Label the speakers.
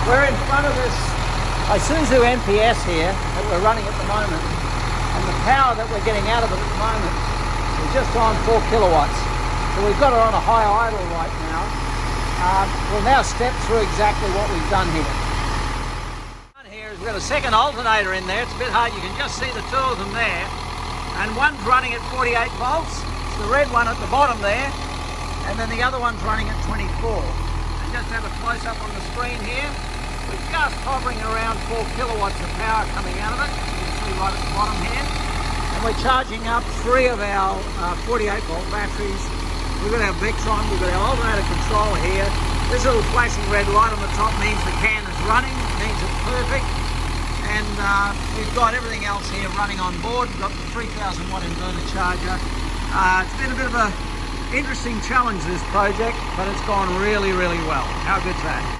Speaker 1: We're in front of this Isuzu NPS here that we're running at the moment, and the power that we're getting out of it at the moment is just on 4 kilowatts. So we've got it on a high idle right now. We'll now step through exactly what we've done here. Here is we've got a second alternator in there. It's a bit hard, you can just see the two of them there. And one's running at 48 volts, it's the red one at the bottom there, and then the other one's running at 24. And just have a close up on the screen here. We're just hovering around 4 kilowatts of power coming out of it. You can see right at the bottom here. And we're charging up 3 of our 48 volt batteries. We've got our Victron, we've got our alternator control here. This little flashing red light on the top means the can is running, means it's perfect. And we've got everything else here running on board. We've got the 3000 watt inverter charger. It's been a bit of an interesting challenge, this project, but it's gone really, really well. How good's that?